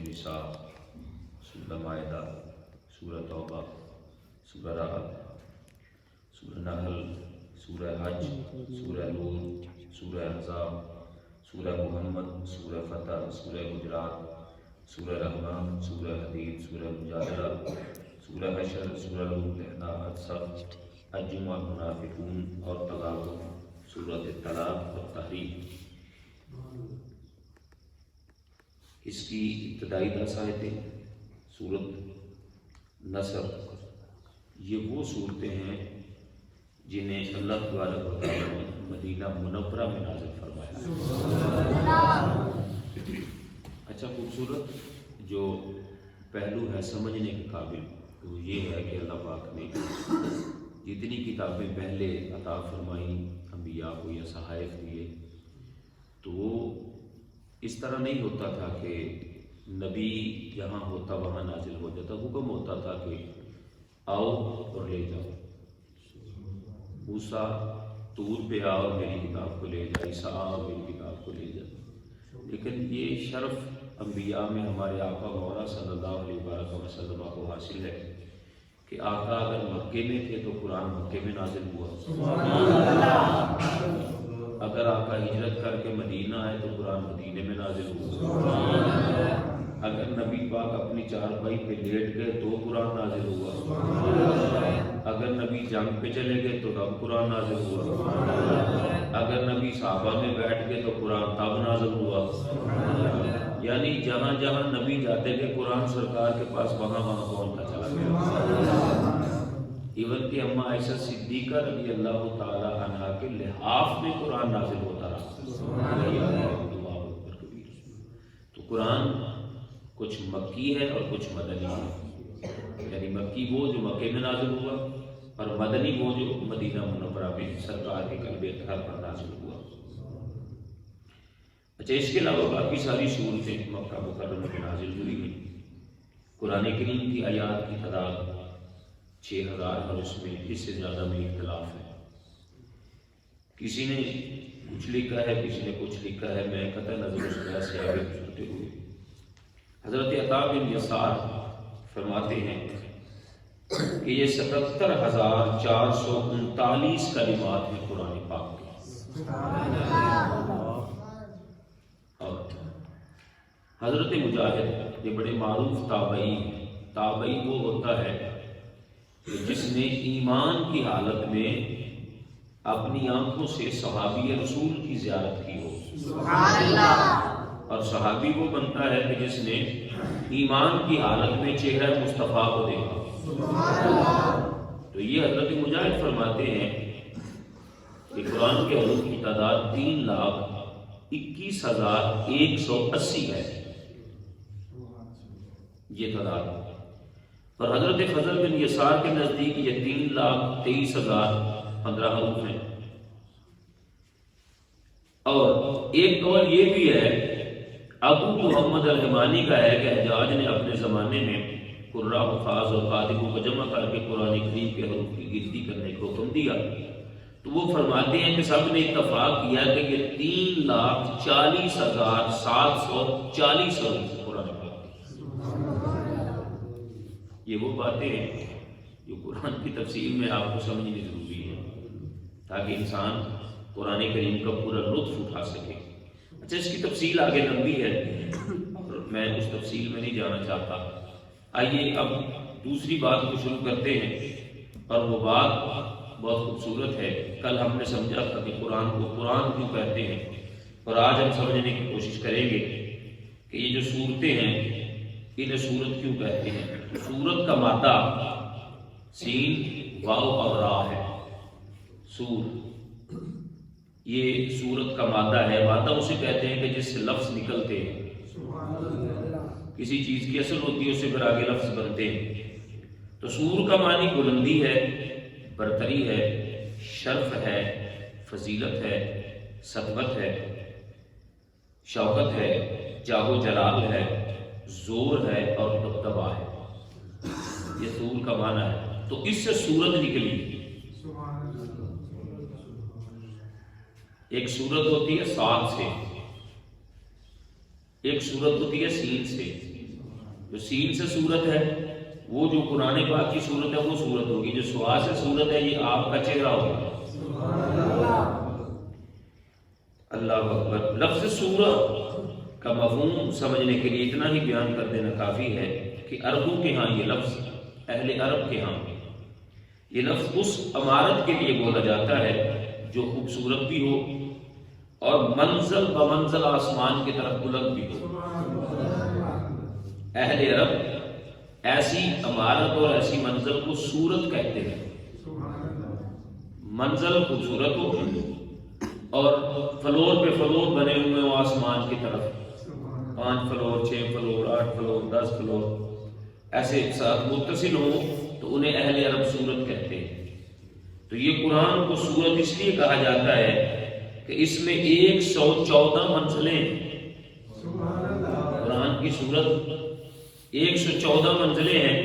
نساء، سورہ مائدہ، سورہ توبہ، سورہ رعد، سورہ نحل، سورہ حج، سورہ نور، سورہ احزاب، سورہ محمد، سورہ فتح، سورہ حجرات، سورہ رحمان، سورہ حدید، سورہ مجادلہ، سورہ حشر، سورہ الاحزاب، صف، الجمعہ، المنافقون اور تغابن، سورۃ الطلاق اور تحریم۔ اس کی ابتدائی 10 آیتیں سورۃ نصر، یہ وہ صورتیں ہیں جنہیں اللہ تبارک و تعالیٰ نے مدینہ منورہ میں نازل فرمایا۔ اچھا، خوبصورت جو پہلو ہے سمجھنے کے قابل تو یہ ہے کہ اللہ پاک نے جتنی کتابیں پہلے عطا فرمائیں انبیاء کو یا صحائف دیے، تو وہ اس طرح نہیں ہوتا تھا کہ نبی جہاں ہوتا وہاں نازل ہو جاتا، حکم ہوتا تھا کہ آؤ اور لے جاؤ، موسیٰ طور پہ آؤ اور میری کتاب کو لے جا، عیسیٰ آؤ اور میری کتاب کو لے جا۔ لیکن یہ شرف انبیاء میں ہمارے آقا مولا صلی اللہ علیہ وسلم کو حاصل ہے کہ آقا اگر مکے میں تھے تو قرآن مکے میں نازل ہوا، اگر آقا ہجرت کر کے مدینہ آئے تو قرآن مدینے میں نازل ہوا، اگر نبی پاک اپنی چارپائی پہ لیٹ گئے تو قرآن نازل ہوا، اگر نبی جنگ پہ چلے گئے تو تب قرآن نازل ہوا، اگر نبی صحابہ میں بیٹھ گئے تو قرآن تب نازل ہوا۔ یعنی جہاں جہاں نبی جاتے گئے قرآن سرکار کے پاس وہاں وہاں پہنچتا چلا گیا۔ ایون کہ اما عائشہ صدیقہ رضی اللہ تعالی عنہا کے لحاف میں قرآن نازل ہوتا رہا۔ تو قرآن کچھ مکی ہے اور کچھ مدنی ہے، یعنی مکی وہ جو مکے میں نازل ہوا اور مدنی وہ جو مدینہ منورہ میں سرکار کے قلب اطہر پر نازل ہوا۔ اچھا، اس کے علاوہ باقی ساری صورتیں مکہ مکرمہ میں نازل ہوئی ہیں۔ قرآن کریم کی آیات کی تعداد 6000 اور اس میں اس سے زیادہ میں اختلاف ہے۔ کسی نے کچھ لکھا ہے، کسی نے کچھ لکھا ہے، میں قطع نظر اس طرح سے آگے گزرتے ہوئے حضرت عطا بن یسار فرماتے ہیں کہ یہ 77,439 کلمات ہیں قرآن پاک کے۔ اور حضرت مجاہد یہ بڑے معروف تابعی ہیں۔ تابعی وہ ہوتا ہے کہ جس نے ایمان کی حالت میں اپنی آنکھوں سے صحابی رسول کی زیارت کی ہو، اور صحابی وہ بنتا ہے کہ جس نے ایمان کی حالت میں چہرہ مصطفیٰ کو دیکھا۔ تو یہ حضرت مجاہد فرماتے ہیں کہ قرآن کے حروف کی تعداد 3,21,180 ہے، یہ تعداد۔ اور حضرت فضل بن یسار کے نزدیک یہ 3,23,015 حروف ہیں۔ اور ایک قول یہ بھی ہے، ابو محمد الحمانی کا ہے کہ حجاج نے اپنے زمانے میں قراء، حفاظ اور کاتبوں کو جمع کر کے قرآن کریم کے حروف کی گنتی کرنے کو حکم دیا، تو وہ فرماتے ہیں کہ سب نے اتفاق کیا کہ یہ 3,40,740 حروف قرآن پاک۔ یہ وہ باتیں ہیں جو قرآن کی تفسیر میں آپ کو سمجھنی ضروری ہے تاکہ انسان قرآن کریم کا پورا لطف اٹھا سکے۔ اچھا، اس کی تفصیل آگے لمبی ہے اور میں اس تفصیل میں نہیں جانا چاہتا۔ آئیے اب دوسری بات کو شروع کرتے ہیں، اور وہ بات بہت خوبصورت ہے۔ کل ہم نے سمجھا تھا کہ قرآن کو قرآن کیوں کہتے ہیں، اور آج ہم سمجھنے کی کوشش کریں گے کہ یہ جو صورتیں ہیں انہیں سورت کیوں کہتے ہیں۔ سورت کا مادہ سین، واو اور را ہے۔ سور یہ سورت کا مادہ ہے۔ مادہ اسے کہتے ہیں کہ جس سے لفظ نکلتے ہیں، کسی چیز کی اصل ہوتی ہے، اسے پھر آگے لفظ بنتے ہیں۔ تو سور کا معنی بلندی ہے، برتری ہے، شرف ہے، فضیلت ہے، سطوت ہے، شوکت ہے، جاہ و جلال ہے، زور ہے اور دبدبہ ہے۔ یہ سور کا معنی ہے۔ تو اس سے سورت نکلی۔ ایک سورت ہوتی ہے صاد سے، ایک سورت ہوتی ہے سین سے۔ جو سین سے صورت ہے وہ جو قرآن پاک کی صورت ہے وہ صورت ہوگی، جو سوا سے صورت ہے یہ آپ کا چہرہ ہوگا۔ اللہ اکبر۔ لفظ سورہ کا مفہوم سمجھنے کے لیے اتنا ہی بیان کر دینا کافی ہے کہ عربوں کے ہاں یہ لفظ، اہل عرب کے ہاں یہ لفظ اس عمارت کے لیے بولا جاتا ہے جو خوبصورت بھی ہو اور منزل بمنزل آسمان کی طرف بلند بھی ہو۔ اہل عرب ایسی عمارت اور ایسی منزل کو صورت کہتے ہیں۔ منزل خوبصورت ہو اور فلور پہ فلور بنے ہوئے ہوں آسمان کی طرف، 5 فلور 6 فلور 8 فلور 10 فلور ایسے ایک ساتھ متصل ہوں تو انہیں اہل عرب صورت کہتے ہیں۔ تو یہ قرآن کو صورت اس لیے کہا جاتا ہے کہ اس میں 114 منزلیں، قرآن کی صورت 114 منزلیں ہیں۔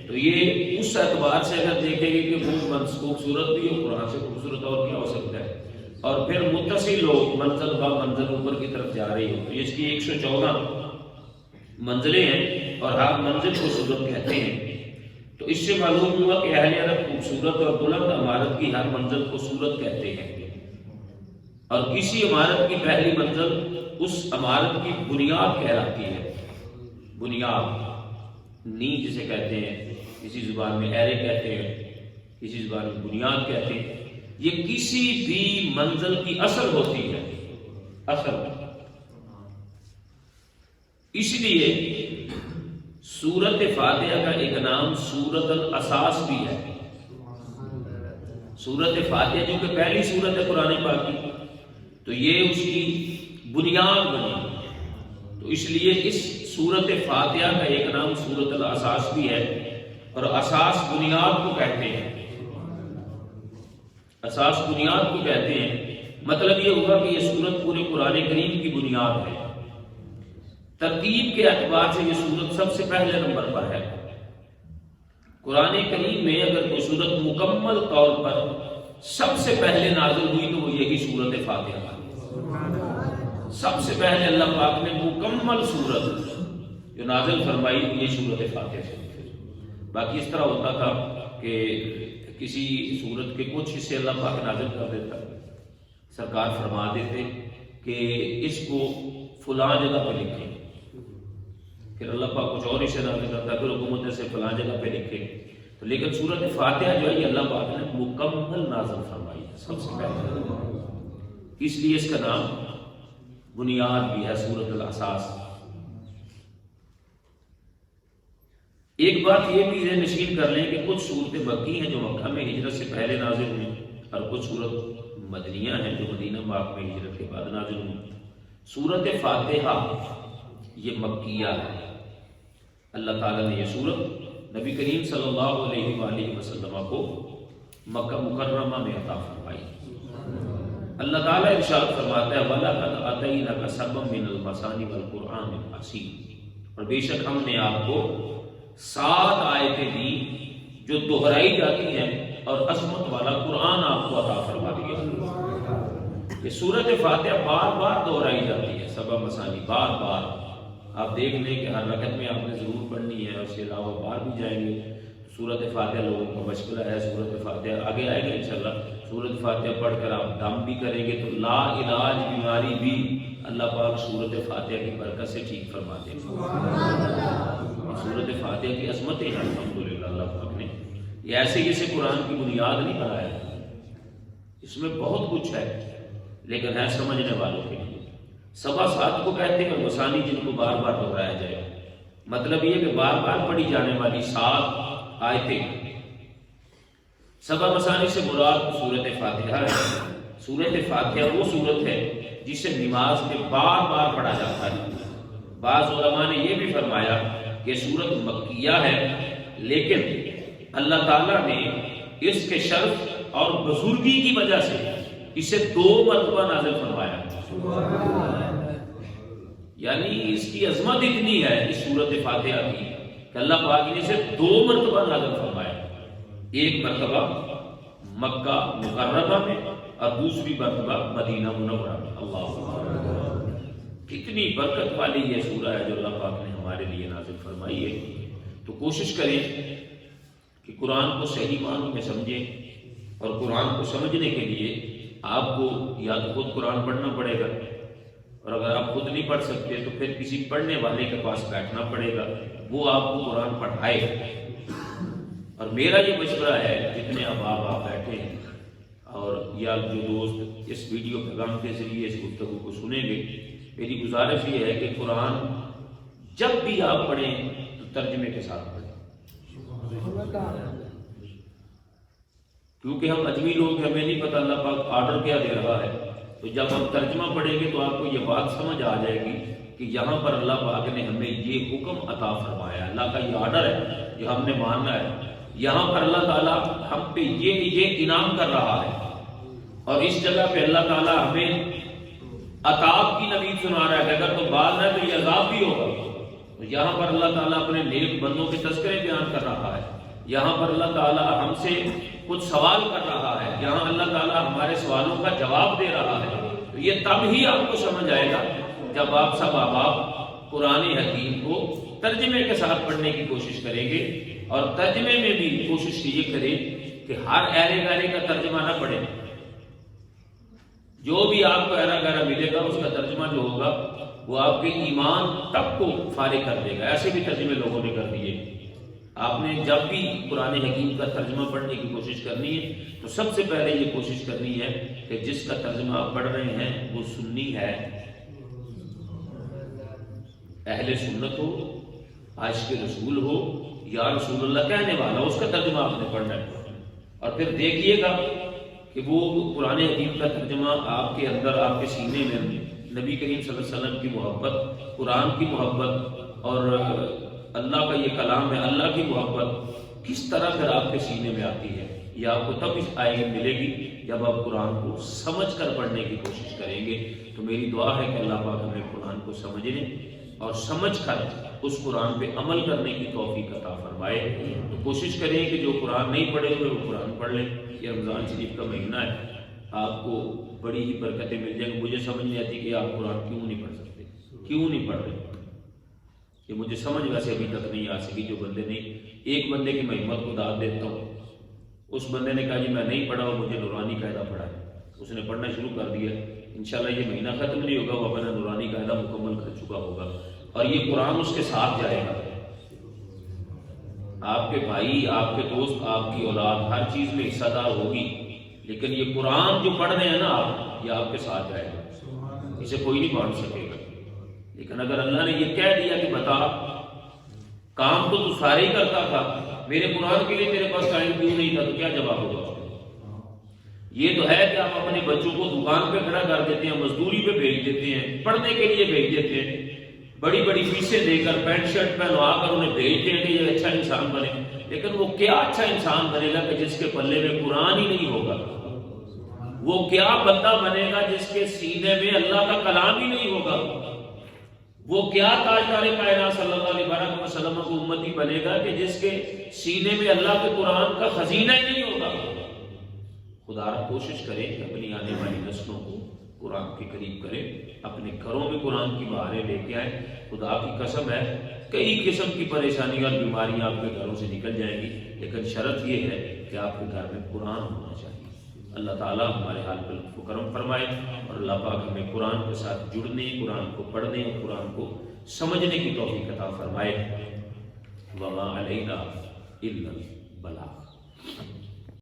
تو یہ اس اعتبار سے اگر دیکھیں گے کہ وہ خوبصورت بھی ہو، قرآن سے خوبصورت اور کیا ہو سکتا ہے، اور پھر متصل ہو، منزل با منزل اوپر کی طرف جا رہی ہو، تو اس کی 114 منزلیں ہیں اور ہر منزل کو صورت کہتے ہیں۔ تو اس سے معلوم ہوا کہ اہل عرب خوبصورت اور بلند عمارت کی ہر منزل کو صورت کہتے ہیں، اور کسی عمارت کی پہلی منزل اس عمارت کی بنیاد کہلاتی ہے۔ بنیاد، نی جسے کہتے ہیں، کسی زبان میں ایرے کہتے ہیں، کسی زبان میں بنیاد کہتے ہیں، یہ کسی بھی منزل کی اصل ہوتی ہے، اصل۔ اس لیے سورت فاتحہ کا ایک نام سورت الاساس بھی ہے۔ سورت فاتحہ جو کہ پہلی سورت ہے قرآن پاک کی، تو یہ اس کی بنیاد بنی، تو اس لیے اس سورت فاتحہ کا ایک نام سورت الاساس بھی ہے، اور اساس بنیاد کو کہتے ہیں، اساس بنیاد کو کہتے ہیں۔ مطلب یہ ہوا کہ یہ سورت پورے قرآن کریم کی بنیاد ہے۔ ترتیب کے اعتبار سے یہ سورت سب سے پہلے نمبر پر ہے۔ قرآن کریم میں اگر کوئی سورت مکمل طور پر سب سے پہلے نازل ہوئی تو وہ یہی سورت فاتحہ ہے۔ سب سے پہلے اللہ پاک نے مکمل سورت جو نازل فرمائی یہ سورت فاتحہ سے۔ باقی اس طرح ہوتا تھا کہ کسی سورت کے کچھ حصے اللہ پاک نازل کر دیتا، سرکار فرما دیتے کہ اس کو فلاں جگہ پہ لکھیں، پھر اللہ پاک کچھ اور اسے نازل کرتا ہے، پھر حکومت سے فلاں جگہ پہ لکھے۔ تو لیکن سورت فاتحہ جو ہے یہ اللہ پاک نے مکمل نازل فرمائی ہے سب سے پہلے، اس لیے اس کا نام بنیاد بھی ہے، سورت الاساس۔ ایک بات یہ بھی ذہن نشین کر لیں کہ کچھ صورتیں مکی ہیں جو مکہ میں ہجرت سے پہلے نازل ہوئی، اور کچھ صورت مدنیہ ہیں جو مدینہ پاک میں ہجرت کے بعد نازل ہوئی۔ سورت فاتحہ یہ مکیہ ہے۔ اللہ تعالیٰ نے یہ سورت نبی کریم صلی اللہ علیہ وآلہ وسلم کو مکہ مکرمہ میں عطا فرمائی۔ اللہ تعالیٰ ارشاد فرماتا ہے وَلَقَدْ آتَيْنَاكَ سَبْعًا مِنَ الْمَثَانِِ وَالْقُرْآنِ الْعَظِيمِ، اور بے شک ہم نے آپ کو 7 آیتیں دی جو دہرائی جاتی ہیں اور عظمت والا قرآن آپ کو عطا فرما دیا۔ یہ سورت فاتحہ بار بار دہرائی جاتی ہے، 7 مثانی بار بار۔ آپ دیکھ لیں کہ ہر رکعت میں آپ نے ضرور پڑھنی ہے، اس کے علاوہ بار بھی جائیں گے۔ سورت فاتحہ لوگوں کا مشغلہ ہے، سورت فاتحہ آگے آئے گا انشاءاللہ۔ سورت فاتحہ پڑھ کر آپ دم بھی کریں گے تو لا علاج بیماری بھی اللہ پاک سورت فاتحہ کی برکت سے ٹھیک فرما دے گا۔ سورت فاتحہ کی عظمتیں ہیں الحمدللہ، اللہ پاک نے یہ ایسے جیسے قرآن کی بنیاد نہیں بنایا، اس میں بہت کچھ ہے لیکن ہے سمجھنے والوں کے لیے۔ 7 کو کہتے ہیں مثانی جن کو بار بار دہرایا جائے، مطلب یہ کہ بار بار پڑھی جانے والی 7 آیتیں۔ 7 مثانی سے مراد سورت فاتحہ ہے۔ سورت فاتحہ وہ سورت ہے جسے نماز میں بار بار پڑھا جاتا ہے۔ بعض علماء نے یہ بھی فرمایا کہ سورت مکیہ ہے، لیکن اللہ تعالیٰ نے اس کے شرف اور بزرگی کی وجہ سے اسے 2 مرتبہ نازل فرمایا، یعنی اس کی عظمت اتنی ہے اس سورت فاتحہ کی کہ اللہ پاک نے اسے 2 مرتبہ نازل فرمایا، ایک مرتبہ مکہ مکرمہ میں اور دوسری مرتبہ مدینہ منورہ میں۔ اللہ کتنی برکت والی یہ سورہ ہے جو اللہ پاک نے ہمارے لیے نازل فرمائی۔ چاہیے. تو کوشش کریں کہ قرآن کو صحیح معنوں میں سمجھیں، اور قرآن کو سمجھنے کے لیے آپ کو یا تو خود قرآن پڑھنا پڑے گا، اور اگر آپ خود نہیں پڑھ سکتے تو پھر کسی پڑھنے والے کے پاس بیٹھنا پڑے گا، وہ آپ کو قرآن پڑھائے. اور میرا یہ مشورہ ہے، جتنے احباب آپ بیٹھے ہیں اور یا جو دوست اس ویڈیو پیغام کے ذریعے اس گفتگو کو سنیں گے، میری گزارش یہ ہے کہ قرآن جب بھی آپ پڑھیں تو ترجمے کے ساتھ پڑھیں، کیونکہ ہم اجمی لوگ ہیں، ہمیں نہیں پتہ اللہ پاک آرڈر کیا دے رہا ہے. تو جب ہم ترجمہ پڑھیں گے تو آپ کو یہ بات سمجھ آ جائے گی کہ یہاں پر اللہ پاک نے ہمیں یہ حکم عطا فرمایا ہے، اللہ کا یہ آرڈر ہے جو ہم نے ماننا ہے. یہاں پر اللہ تعالیٰ ہم پہ یہ انعام کر رہا ہے، اور اس جگہ پہ اللہ تعالیٰ ہمیں عذاب کی نوید سنا رہا ہے کہ اگر تو بعد ہے تو یہ عذاب بھی ہوگا. تو یہاں پر اللہ تعالیٰ اپنے نیک بندوں کے تذکرے بیان کر رہا ہے، یہاں پر اللہ تعالیٰ ہم سے کچھ سوال کر رہا ہے، یہاں اللہ تعالیٰ ہمارے سوالوں کا جواب دے رہا ہے. تو یہ تب ہی آپ کو سمجھ آئے گا جب آپ سب احباب قرآن حکیم کو ترجمے کے ساتھ پڑھنے کی کوشش کریں گے، اور ترجمے میں بھی کوشش یہ کریں کہ ہر ایرے گارے کا ترجمہ نہ پڑھیں. جو بھی آپ کو ایرا گارا ملے گا اس کا ترجمہ جو ہوگا وہ آپ کے ایمان تک کو فارغ کر دے گا. ایسے بھی ترجمے لوگوں نے کر دیے. آپ نے جب بھی قرآن حکیم کا ترجمہ پڑھنے کی کوشش کرنی ہے تو سب سے پہلے یہ کوشش کرنی ہے کہ جس کا ترجمہ آپ پڑھ رہے ہیں وہ سنی ہے، اہل سنت ہو، عاشق رسول ہو، یا رسول اللہ کہنے والا، اس کا ترجمہ آپ نے پڑھنا ہے. اور پھر دیکھیے گا کہ وہ قرآن حکیم کا ترجمہ آپ کے اندر، آپ کے سینے میں نبی کریم صلی اللہ علیہ وسلم کی محبت، قرآن کی محبت اور اللہ کا یہ کلام ہے، اللہ کی محبت کس طرح پھر آپ کے سینے میں آتی ہے. یہ آپ کو تب ملے گی جب آپ قرآن کو سمجھ کر پڑھنے کی کوشش کریں گے. تو میری دعا ہے کہ اللہ پاک ہمیں قرآن کو سمجھنے اور سمجھ کر اس قرآن پہ عمل کرنے کی توفیق عطا فرمائے. تو کوشش کریں کہ جو قرآن نہیں پڑھے ہوئے وہ قرآن پڑھ لیں. یہ رمضان شریف کا مہینہ ہے، آپ کو بڑی ہی برکتیں مل جائیں گی. مجھے سمجھ نہیں آتی کہ آپ قرآن کیوں نہیں پڑھ سکتے، کیوں نہیں پڑھ رہے. یہ مجھے سمجھ ویسے ابھی تک نہیں آ سکی. جو بندے نہیں، ایک بندے کی میں ہمت کو داد دیتا ہوں. اس بندے نے کہا جی میں نہیں پڑھا اور مجھے نورانی قاعدہ پڑھا ہے، اس نے پڑھنا شروع کر دیا. انشاءاللہ یہ مہینہ ختم نہیں ہوگا وہ اپنا نورانی قاعدہ مکمل کر چکا ہوگا، اور یہ قرآن اس کے ساتھ جائے گا. آپ کے بھائی، آپ کے دوست، آپ کی اولاد ہر چیز میں حصہ دار ہوگی، لیکن یہ قرآن جو پڑھ رہے ہیں نا آپ، یہ آپ کے ساتھ جائے گا، اسے کوئی نہیں بانٹ سکے گا. لیکن اگر اللہ نے یہ کہہ دیا کہ بتا کام تو سارے ہی کرتا تھا، میرے قرآن کے لیے تیرے پاس ٹائم کیوں نہیں تھا، تو کیا جواب ہوگا؟ یہ تو ہے کہ آپ اپنے بچوں کو دکان پہ کھڑا کر دیتے ہیں، مزدوری پہ بھیج دیتے ہیں، پڑھنے کے لیے بھیج دیتے ہیں، بڑی بڑی فیسیں دے کر، پینٹ شرٹ پہنوا کر انہیں بھیجتے ہیں کہ یہ اچھا انسان بنے. لیکن وہ کیا اچھا انسان بنے گا کہ جس کے پلے میں قرآن ہی نہیں ہوگا؟ وہ کیا بندہ بنے گا جس کے سینے میں اللہ کا کلام ہی نہیں ہوگا؟ وہ کیا تاجدار کائنات صلی اللہ علیہ وسلم کو امتی بنے گا کہ جس کے سینے میں اللہ کے قرآن کا خزینہ ہی نہیں ہوگا؟ خدا را کوشش کریں کہ اپنی آنے والی نسلوں کو قرآن کے قریب کریں، اپنے گھروں میں قرآن کی بہاریں لے کے آئیں. خدا کی قسم ہے کئی قسم کی پریشانیاں اور بیماریاں آپ کے گھروں سے نکل جائیں گی، لیکن شرط یہ ہے کہ آپ کے گھر میں قرآن ہونا چاہیے. اللہ تعالیٰ ہمارے حال پر لطف و کرم فرمائے، اور اللہ پاک ہمیں قرآن کے ساتھ جڑنے، قرآن کو پڑھنے اور قرآن کو سمجھنے کی توفیق عطا فرمائے. وما علینا الا البلاغ.